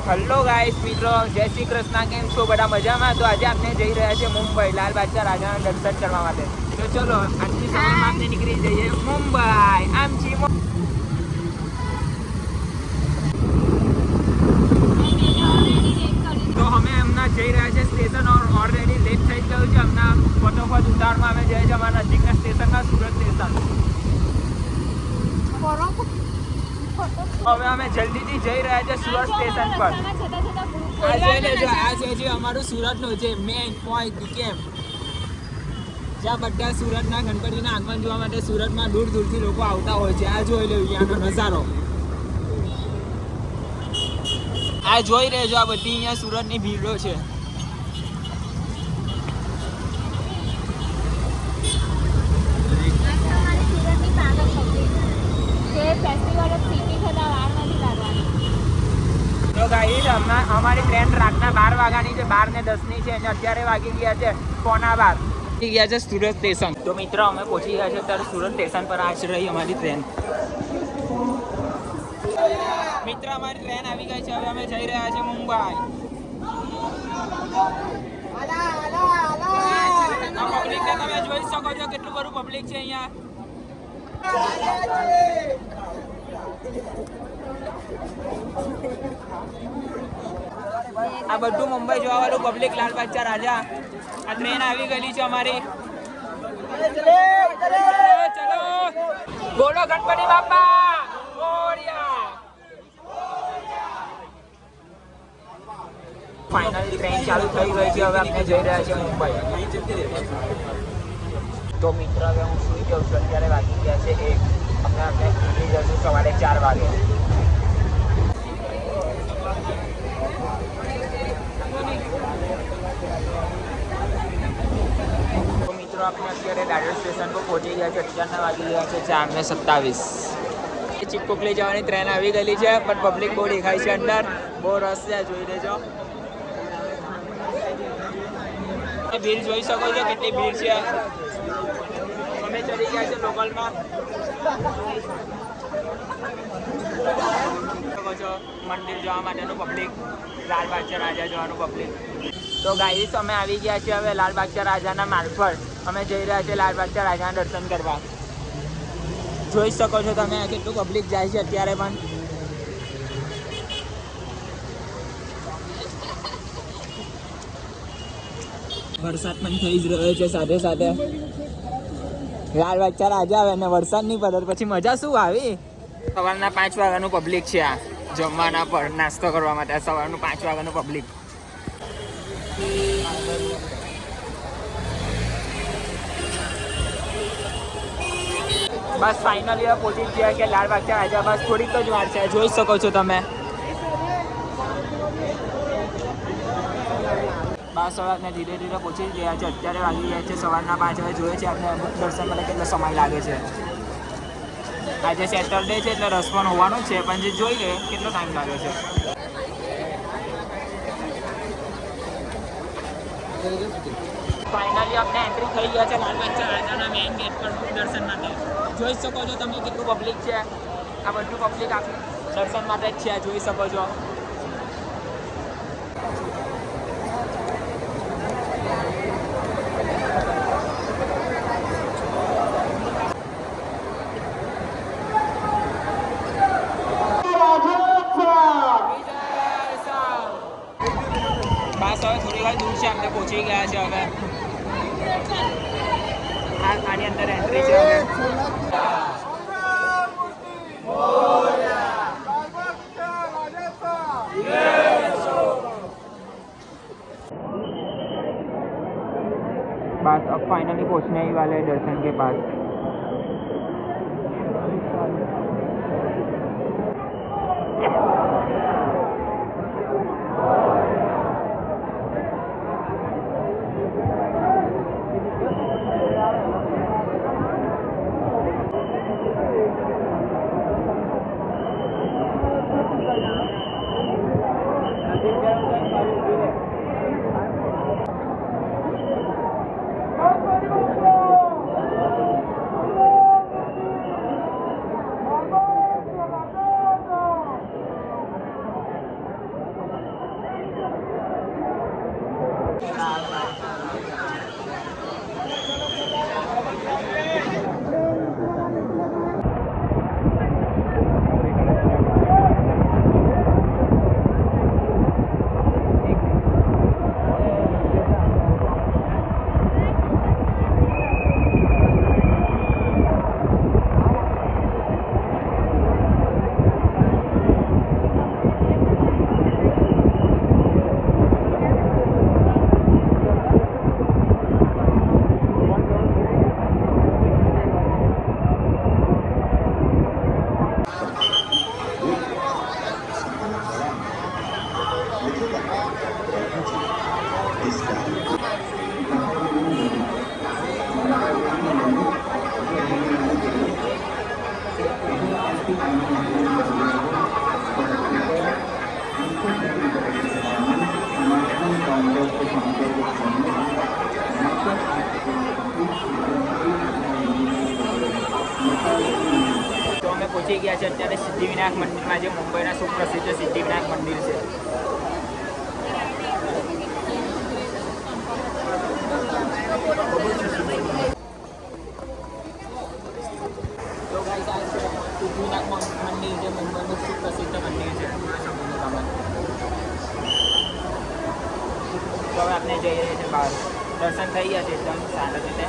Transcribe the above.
Hello guys મિત્રો, જય શ્રી કૃષ્ણ. કેમ છો બધા? મજામાં? તો આજે આપણે જઈ રહ્યા છીએ મુંબઈ લાલ બાદશાહ રાજાના દર્શન કરવા માટે. તો ચલો આજની સવારમાં આપણે નીકળી જઈએ મુંબઈ. આમ છીએ તો અમે હમણાં જઈ રહ્યા છીએ સ્ટેશન. ઓલરેડી લેટ થઈ ગયું છે. હમણાં ફટોફટ ઉતારમાં અમે જઈએ છીએ અમારા નજીકના સ્ટેશનમાં, સુરત સ્ટેશન. હવે અમે જલ્દીથી જઈ રહ્યા છીએ સુરત સ્ટેશન પર. આ છે અમારું સુરતનું છે મેઇન પોઈન્ટ કેમ, જ્યાં બધા સુરતના ગણપતિના આગમન જોવા માટે સુરતમાં દૂર દૂરથી લોકો આવતા હોય છે. આ જોઈ લો અહીંયાનો નજારો. આ જોઈ રહેજો, આ બધી અહીંયા સુરતની ભીડો છે. તો ગાઈસ અમારી ટ્રેન રાતના 12 વાગ્યાની છે, 12:10 છે અને અત્યારે વાગી ગયા છે 11:15. ગયા છે સુરત સ્ટેશન. તો મિત્રો અમે પહોંચી ગયા છે અત્યારે સુરત સ્ટેશન પર. આ છે રહી અમારી ટ્રેન. મિત્ર અમારી ટ્રેન આવી ગઈ છે. હવે અમે જઈ રહ્યા છીએ મુંબઈ. પબ્લિકને તમે જોઈ શકો છો કેટલું બધું પબ્લિક છે અહીંયા. આ બધું મુંબઈ જોવા વાળું પબ્લિક લાલ બાદશાહ રાજા. આ ટ્રેન આવી ગયેલી છે અમારી. ચલો બોલો ગણપતિ બાપા મોરયા. ફાઇનલી ટ્રેન ચાલુ થઈ ગઈ છે. હવે આપણે જઈ રહ્યા છીએ મુંબઈ. તો મિત્ર હવે હું સુઈ જાઉં છું. અત્યારે વાગી ગયા છે 1. આપણે નીકળી જશું સવારે 4 વાગે. તો મિત્રો આપણે અત્યારે દાદર સ્ટેશન પર પહોંચી ગયા છે. અત્યારના વાગી ગયા છે 4:27. ચીપકોકલી જવાની ટ્રેન આવી ગયેલી છે, પણ પબ્લિક બહુ દેખાય છે અંદર. બહુ રસ છે, જોઈ લેજો. ભીડ જોઈ શકો છો કેટલી ભીડ છે. અમે ચડી ગયા છે લોકલમાં. મંદિર જવા માટેનું પબ્લિક, લાલ બાદશાહ રાજા જવાનું પબ્લિક. તો ગાઈસ અમે આવી ગયા છીએ હવે લાલ બાદશાહ રાજાના મારફત. અમે જઈ રહ્યા છીએ લાલ બાદશાહ રાજાના દર્શન કરવા. જોઈ શકો છો તમે કેટલું પબ્લિક જાય છે અત્યારે પણ. વરસાદ પણ થઈ જ રહ્યો છે સાથે સાથે. લાલ બાદશાહ રાજા આવે અને વરસાદ નહીં પડે પછી મજા શું આવી? સવારના 5 વાગ્યાનું પબ્લિક છે. આ જમવાના પર નાસ્તો કરવા માટે સવારનું 5 વાગ્યાનું પબ્લિક. બસ ફાઇનલી પહોંચી ગયા કે લાલ બાદશાહ રાજા. બસ થોડીક જ વાર છે, જોઈ શકો છો તમે. બસ હવે આપણે ધીરે ધીરે પહોંચી ગયા છે. અત્યારે વાગી ગયા છે સવારના 5. હવે જોઈએ છે આપણે દર્શન માટે કેટલો સમય લાગે છે. આજે સેટરડે છે એટલે રસ પણ હોવાનું છે, પણ જે જોઈ લે કેટલો ટાઈમ લાગે છે. ફાઇનલી આપણે એન્ટ્રી થઈ ગયા છે લાલ બાદશાહ રાજાના મેઇન ગેટ પર દર્શન માટે. જોઈ શકો છો તમે કેટલું પબ્લિક છે. આ બધું પબ્લિક આપણે દર્શન માટે જ છે, જોઈ શકો છો. બસ હવે થોડી વાર દૂર છે, આપણે પહોંચી ગયા છે. હવે આની અંદર એન્ટ્રી છે. હવે बस अब फाइनली पहुंचने ही वाले हैं दर्शन के पास. પહોંચી ગયા છે અત્યારે સિદ્ધિવિનાયક મંદિરમાં, જે મુંબઈના સુપ્રસિદ્ધ સિદ્ધિવિનાયક મંદિર છે. તો ગાઈસ આ છે સિદ્ધિવિનાયક મંદિર, જે મુંબઈનું સુપ્રસિદ્ધ મંદિર છે. તો હવે આપણે જઈએ છીએ બહાર. દર્શન થઈ ગયા છે એકદમ સારી રીતે.